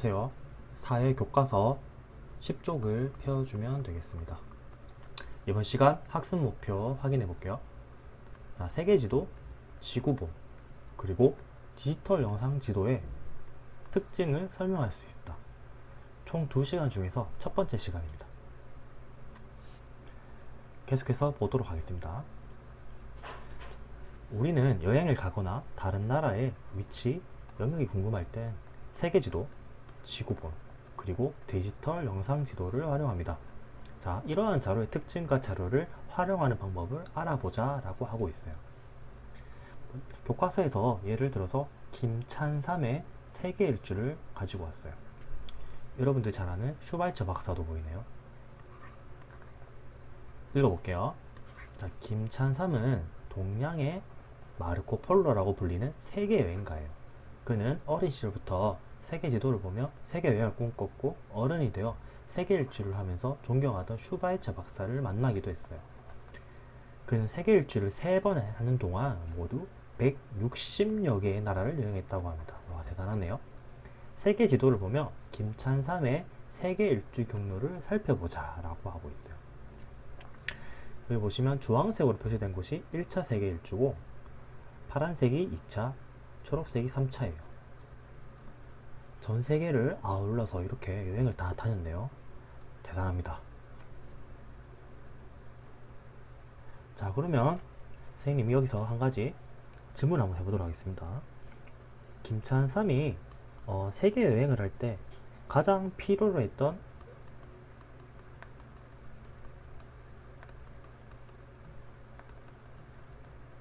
안녕하세요. 사회교과서 10쪽을 펴주면 되겠습니다. 이번 시간 학습 목표 확인해 볼게요. 자, 세계지도, 지구본, 그리고 디지털 영상 지도의 특징을 설명할 수 있다. 총 2시간 중에서 첫 번째 시간입니다. 계속해서 보도록 하겠습니다. 우리는 여행을 가거나 다른 나라의 위치, 영역이 궁금할 땐 세계지도, 지구본, 그리고 디지털 영상 지도를 활용합니다. 자, 이러한 자료의 특징과 자료를 활용하는 방법을 알아보자 라고 하고 있어요. 교과서에서 예를 들어서 김찬삼의 세계 일주를 가지고 왔어요. 여러분들 잘 아는 슈바이처 박사도 보이네요. 읽어볼게요. 자, 김찬삼은 동양의 마르코 폴로라고 불리는 세계 여행가예요. 그는 어린 시절부터 세계 지도를 보며 세계 여행을 꿈꿨고 어른이 되어 세계 일주를 하면서 존경하던 슈바이처 박사를 만나기도 했어요. 그는 세계 일주를 3번 하는 동안 모두 160여 개의 나라를 여행했다고 합니다. 와, 대단하네요. 세계 지도를 보며 김찬삼의 세계 일주 경로를 살펴보자 라고 하고 있어요. 여기 보시면 주황색으로 표시된 곳이 1차 세계 일주고 파란색이 2차, 초록색이 3차예요. 전 세계를 아울러서 이렇게 여행을 다 다녔네요. 대단합니다. 자, 그러면 선생님이 여기서 한 가지 질문 한번 해보도록 하겠습니다. 김찬삼이 세계 여행을 할 때 가장 필요로 했던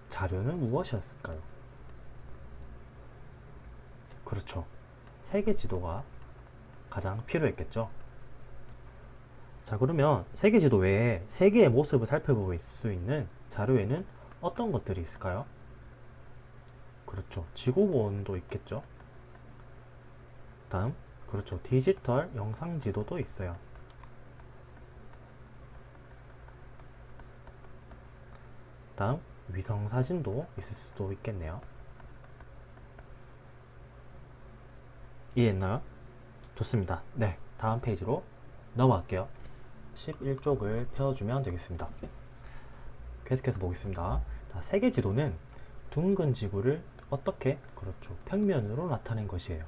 자료는 무엇이었을까요? 그렇죠. 세계 지도가 가장 필요했겠죠. 자, 그러면 세계 지도 외에 세계의 모습을 살펴볼 수 있는 자료에는 어떤 것들이 있을까요? 그렇죠. 지구본도 있겠죠. 다음, 그렇죠. 디지털 영상 지도도 있어요. 다음, 위성 사진도 있을 수도 있겠네요. 이해했나요? 좋습니다. 네, 다음 페이지로 넘어갈게요. 11쪽을 펴주면 되겠습니다. 계속해서 보겠습니다. 자, 세계 지도는 둥근 지구를 어떻게? 그렇죠. 평면으로 나타낸 것이에요.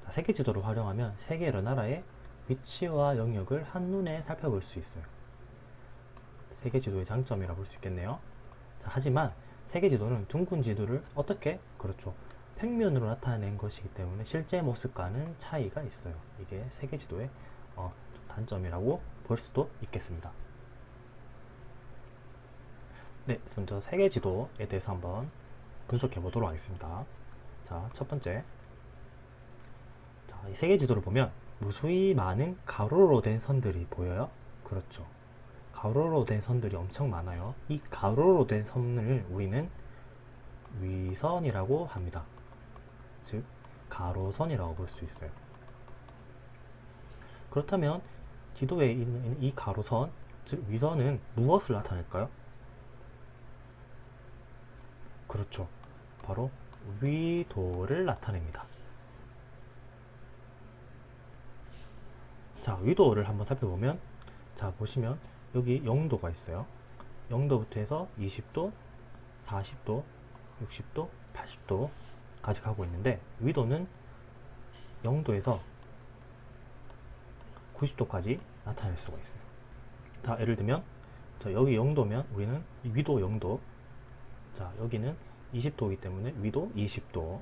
자, 세계 지도를 활용하면 세계 여러 나라의 위치와 영역을 한눈에 살펴볼 수 있어요. 세계 지도의 장점이라 볼 수 있겠네요. 자, 하지만 세계 지도는 둥근 지도를 어떻게? 그렇죠. 평면으로 나타낸 것이기 때문에 실제 모습과는 차이가 있어요. 이게 세계 지도의 단점이라고 볼 수도 있겠습니다. 네, 먼저 세계 지도에 대해서 한번 분석해 보도록 하겠습니다. 자, 첫 번째. 자, 이 세계 지도를 보면 무수히 많은 가로로 된 선들이 보여요. 그렇죠. 가로로 된 선들이 엄청 많아요. 이 가로로 된 선을 우리는 위선이라고 합니다. 즉, 가로선이라고 볼 수 있어요. 그렇다면 지도에 있는 이 가로선, 즉 위선은 무엇을 나타낼까요? 그렇죠. 바로 위도를 나타냅니다. 자, 위도를 한번 살펴보면, 자, 보시면 여기 0도가 있어요. 0도부터 해서 20도, 40도, 60도, 80도까지 가고 있는데 위도는 0도에서 90도까지 나타낼 수가 있어요. 자, 예를 들면 자, 여기 0도면 우리는 위도 0도, 자, 여기는 20도이기 때문에 위도 20도,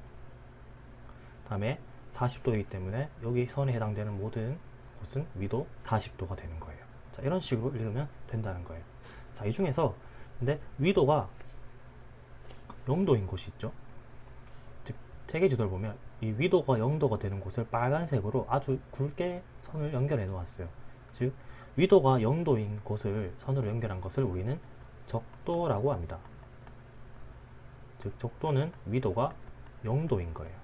다음에 40도이기 때문에 여기 선에 해당되는 모든 곳은 위도 40도가 되는 거예요. 자, 이런 식으로 읽으면 된다는 거예요. 자, 이 중에서 근데 위도가 0도인 곳이 있죠. 즉, 세계 지도를 보면 이 위도가 0도가 되는 곳을 빨간색으로 아주 굵게 선을 연결해 놓았어요. 즉, 위도가 0도인 곳을 선으로 연결한 것을 우리는 적도라고 합니다. 즉, 적도는 위도가 0도인 거예요.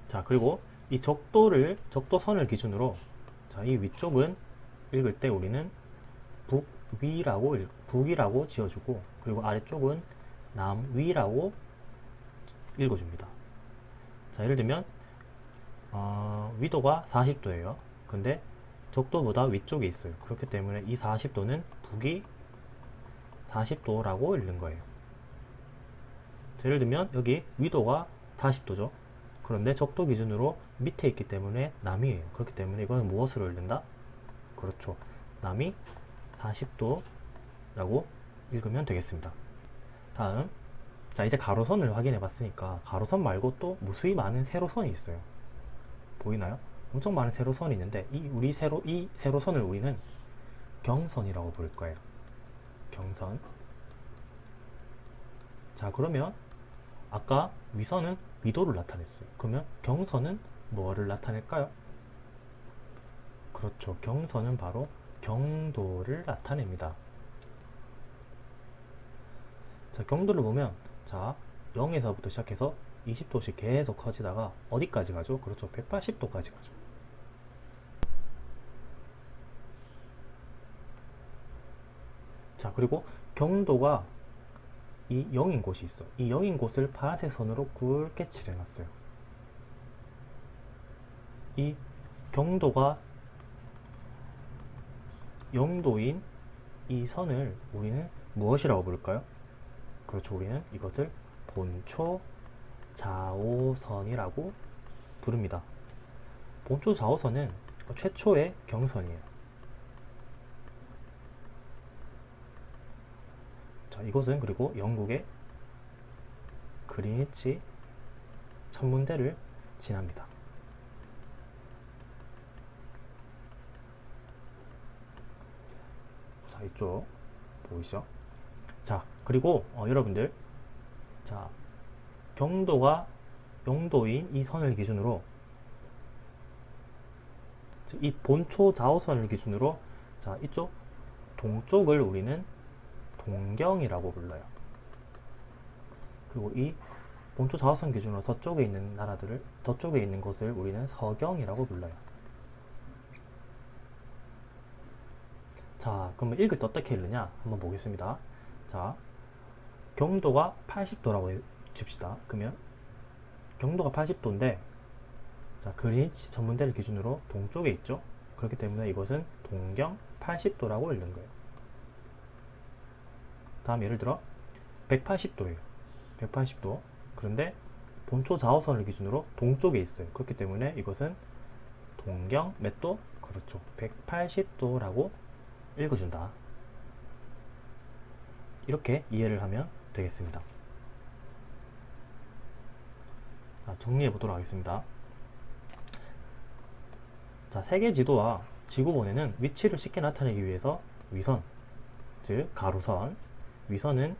자, 그리고 이 적도선을 기준으로, 자, 이 위쪽은 읽을 때 우리는 북이라고 지어주고, 그리고 아래쪽은 남위라고 읽어줍니다. 자, 예를 들면 위도가 40도예요. 근데 적도보다 위쪽에 있어요. 그렇기 때문에 이 40도는 북위 40도라고 읽는 거예요. 자, 예를 들면 여기 위도가 40도죠. 그런데 적도 기준으로 밑에 있기 때문에 남이에요. 그렇기 때문에 이거는 무엇으로 읽는다? 그렇죠. 남이 40도라고 읽으면 되겠습니다. 다음, 자, 이제 가로선을 확인해 봤으니까 가로선 말고 또 무수히 많은 세로선이 있어요. 보이나요? 엄청 많은 세로선이 있는데 이 세로선을 우리는 경선이라고 부를 거예요. 경선. 자, 그러면 아까 위선은 위도를 나타냈어요. 그러면 경선은 뭐를 나타낼까요? 그렇죠. 경선은 바로 경도를 나타냅니다. 자, 경도를 보면, 자, 0에서부터 시작해서 20도씩 계속 커지다가 어디까지 가죠? 그렇죠. 180도까지 가죠. 자, 그리고 경도가 이 0인 곳이 있어. 이 0인 곳을 파란색 선으로 굵게 칠해놨어요. 이 경도가 0도인 이 선을 우리는 무엇이라고 부를까요? 그렇죠. 우리는 이것을 본초 좌오선이라고 부릅니다. 본초 좌오선은 최초의 경선이에요. 자, 이것은 그리고 영국의 그리니치 천문대를 지납니다. 자, 이쪽 보이시죠? 자, 그리고 여러분들, 자, 경도가 0도인 이 선을 기준으로, 이 본초 좌우선을 기준으로, 자, 이쪽 동쪽을 우리는 동경이라고 불러요. 그리고 이 본초 좌우선 기준으로 서쪽에 있는 나라들을, 서쪽에 있는 곳을 우리는 서경이라고 불러요. 자, 그러면 읽을 때 어떻게 읽느냐 한번 보겠습니다. 자, 경도가 80도라고 칩시다. 그러면 경도가 80도인데, 자, 그리니치 전문대를 기준으로 동쪽에 있죠. 그렇기 때문에 이것은 동경 80도라고 읽는 거예요. 다음 예를 들어 180도예요. 180도. 그런데 본초 좌우선을 기준으로 동쪽에 있어요. 그렇기 때문에 이것은 동경 몇 도? 그렇죠. 180도라고 읽어준다. 이렇게 이해를 하면 되겠습니다. 자, 정리해 보도록 하겠습니다. 자, 세계 지도와 지구본에는 위치를 쉽게 나타내기 위해서 위선, 즉 가로선, 위선은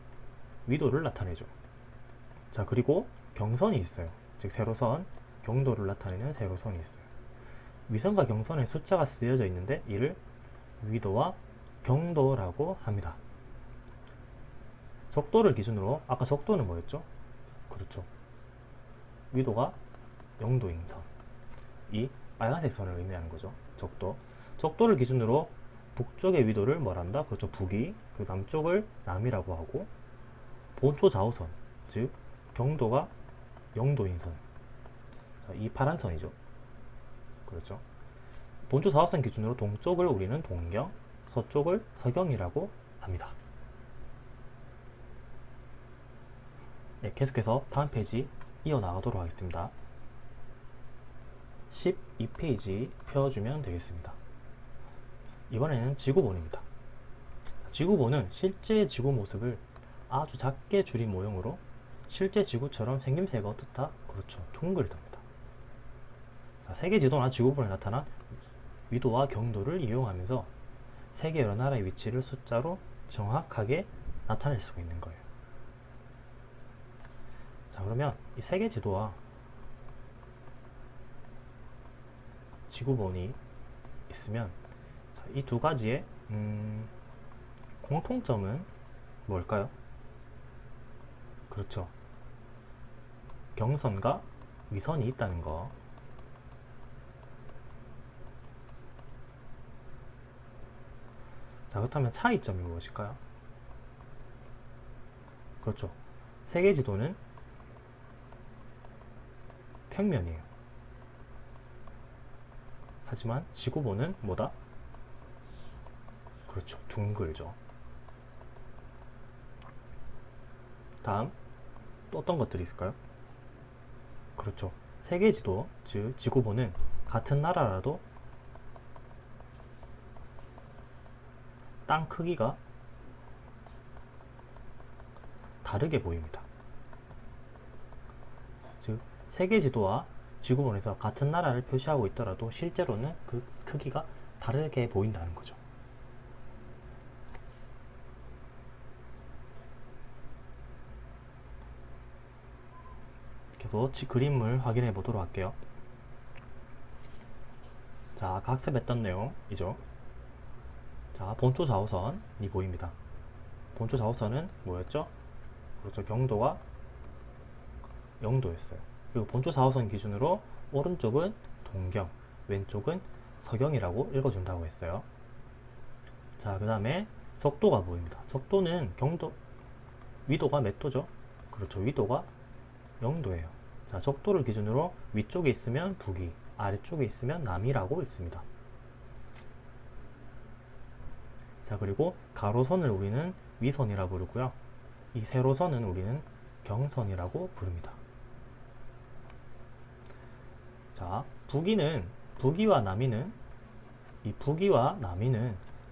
위도를 나타내죠. 자, 그리고 경선이 있어요. 즉 세로선, 경도를 나타내는 세로선이 있어요. 위선과 경선에 숫자가 쓰여져 있는데 이를 위도와 경도라고 합니다. 적도를 기준으로, 아까 적도는 뭐였죠? 그렇죠. 위도가 0도인 선. 이 빨간색 선을 의미하는 거죠. 적도. 적도를 기준으로 북쪽의 위도를 뭐란다? 그렇죠. 북위. 그 남쪽을 남이라고 하고, 본초 좌우선, 즉 경도가 0도인 선. 자, 이 파란 선이죠. 그렇죠. 본초 좌우선 기준으로 동쪽을 우리는 동경, 서쪽을 서경이라고 합니다. 네, 계속해서 다음 페이지 이어나가도록 하겠습니다. 12페이지 펴주면 되겠습니다. 이번에는 지구본입니다. 지구본은 실제 지구 모습을 아주 작게 줄인 모형으로 실제 지구처럼 생김새가 어떻다? 그렇죠. 둥글답니다. 자, 세계 지도나 지구본에 나타난 위도와 경도를 이용하면서 세계 여러 나라의 위치를 숫자로 정확하게 나타낼 수가 있는 거예요. 자, 그러면 이 세계 지도와 지구본이 있으면 이 두 가지의 공통점은 뭘까요? 그렇죠. 경선과 위선이 있다는 거. 자, 그렇다면 차이점이 무엇일까요? 그렇죠. 세계 지도는 평면이에요. 하지만 지구본은 뭐다? 그렇죠. 둥글죠. 다음 또 어떤 것들이 있을까요? 그렇죠. 세계지도, 즉 지구본은 같은 나라라도 땅 크기가 다르게 보입니다. 즉 세계지도와 지구본에서 같은 나라를 표시하고 있더라도 실제로는 그 크기가 다르게 보인다는 거죠. 계속 그림을 확인해 보도록 할게요. 자, 아까 학습했던 내용이죠. 자, 본초 좌우선이 보입니다. 본초 좌우선은 뭐였죠? 그렇죠. 경도가 0도였어요. 그리고 본초 좌우선 기준으로 오른쪽은 동경, 왼쪽은 서경이라고 읽어준다고 했어요. 자, 그 다음에 적도가 보입니다. 적도는 위도가 몇 도죠? 그렇죠. 위도가 0도예요. 자, 적도를 기준으로 위쪽에 있으면 북위, 아래쪽에 있으면 남이라고 있습니다. 자, 그리고 가로선을 우리는 위선이라 부르고요. 이 세로선은 우리는 경선이라고 부릅니다. 자, 북위와 남위는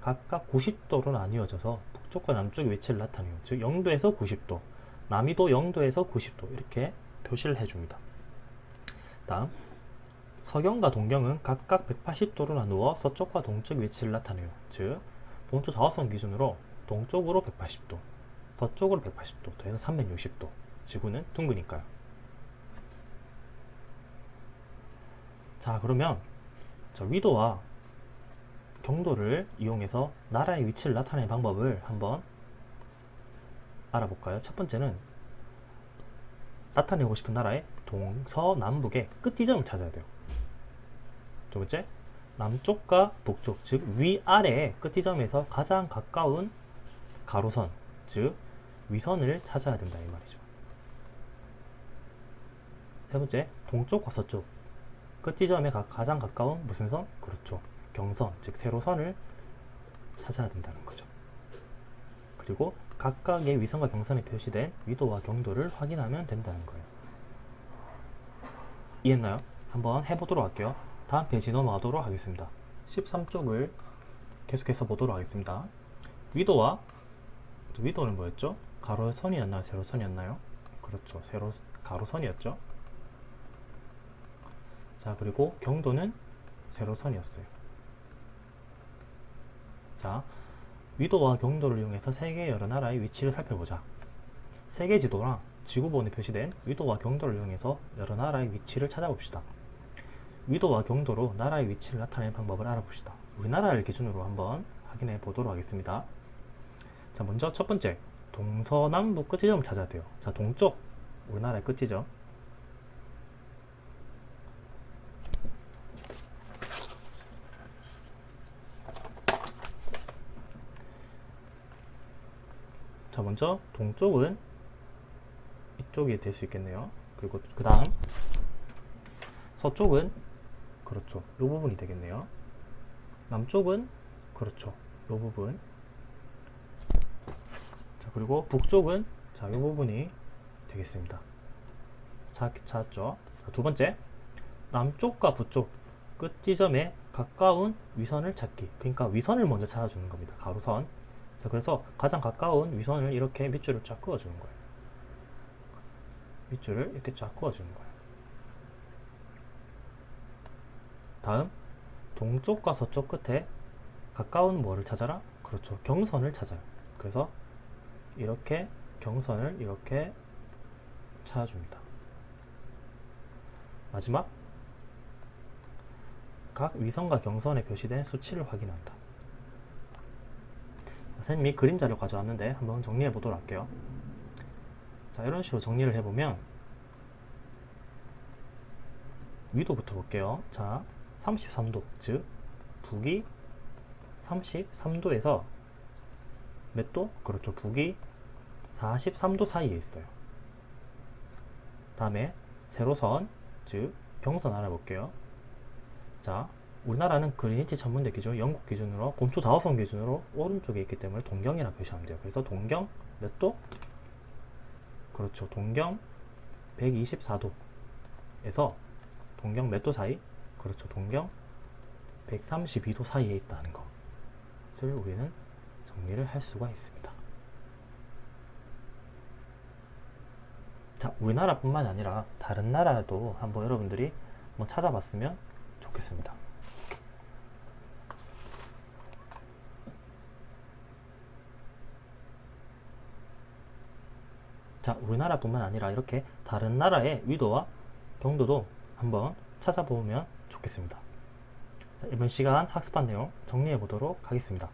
각각 90도로 나뉘어져서 북쪽과 남쪽의 위치를 나타내요. 즉 0도에서 90도, 남위도 0도에서 90도 이렇게 표시를 해줍니다. 다음 서경과 동경은 각각 180도로 나누어 서쪽과 동쪽의 위치를 나타내요. 즉 본초 좌우선 기준으로 동쪽으로 180도, 서쪽으로 180도, 더해서 360도. 지구는 둥그니까요. 자, 그러면 저 위도와 경도를 이용해서 나라의 위치를 나타내는 방법을 한번 알아볼까요? 첫 번째는 나타내고 싶은 나라의 동서남북의 끝 지점을 찾아야 돼요. 두 번째, 남쪽과 북쪽, 즉 위아래의 끝 지점에서 가장 가까운 가로선, 즉 위선을 찾아야 된다 이 말이죠. 세 번째, 동쪽과 서쪽 끝 지점에 가장 가까운 무슨 선? 그렇죠. 경선, 즉 세로선을 찾아야 된다는 거죠. 그리고 각각의 위선과 경선에 표시된 위도와 경도를 확인하면 된다는 거예요. 이해했나요? 한번 해보도록 할게요. 다음 페이지 넘어가도록 하겠습니다. 13쪽을 계속해서 보도록 하겠습니다. 위도는 뭐였죠? 가로선이었나요? 세로선이었나요? 그렇죠. 가로선이었죠. 자, 그리고 경도는 세로선이었어요. 자, 위도와 경도를 이용해서 세계 여러 나라의 위치를 살펴보자. 세계 지도랑 지구본에 표시된 위도와 경도를 이용해서 여러 나라의 위치를 찾아봅시다. 위도와 경도로 나라의 위치를 나타내는 방법을 알아봅시다. 우리나라를 기준으로 한번 확인해 보도록 하겠습니다. 자, 먼저 첫 번째, 동서남북 끝지점을 찾아야 돼요. 자, 동쪽, 우리나라의 끝지점. 자, 먼저 동쪽은 이쪽이 될 수 있겠네요. 그리고 그 다음 서쪽은 그렇죠. 이 부분이 되겠네요. 남쪽은 그렇죠. 이 부분. 자, 그리고 북쪽은 자, 이 부분이 되겠습니다. 찾았죠? 두 번째, 남쪽과 북쪽 끝 지점에 가까운 위선을 찾기. 그러니까 위선을 먼저 찾아주는 겁니다. 가로선. 자, 그래서 가장 가까운 위선을 이렇게 밑줄을 쫙 그어주는 거예요. 밑줄을 이렇게 쫙 그어주는 거예요. 다음, 동쪽과 서쪽 끝에 가까운 뭐를 찾아라? 그렇죠. 경선을 찾아요. 그래서 이렇게 경선을 이렇게 찾아줍니다. 마지막, 각 위선과 경선에 표시된 수치를 확인한다. 선생님이 그림 자료 가져왔는데 한번 정리해 보도록 할게요. 자, 이런 식으로 정리를 해보면 위도부터 볼게요. 자, 33도, 즉 북위 33도에서 몇 도? 그렇죠. 북위 43도 사이에 있어요. 다음에 세로선 즉 경선 알아볼게요. 자, 우리나라는 그린위치 천문대 기준, 영국 기준으로 본초 자오선 기준으로 오른쪽에 있기 때문에 동경이라 표시하면 돼요. 그래서 동경 몇 도? 그렇죠. 동경 124도에서 동경 몇 도 사이? 그렇죠. 동경 132도 사이에 있다는 것을 우리는 정리를 할 수가 있습니다. 자, 우리나라뿐만 아니라 다른 나라도 한번 여러분들이 한번 찾아봤으면 좋겠습니다. 자, 우리나라뿐만 아니라 이렇게 다른 나라의 위도와 경도도 한번 찾아보면 좋겠습니다. 자, 이번 시간 학습한 내용 정리해 보도록 하겠습니다.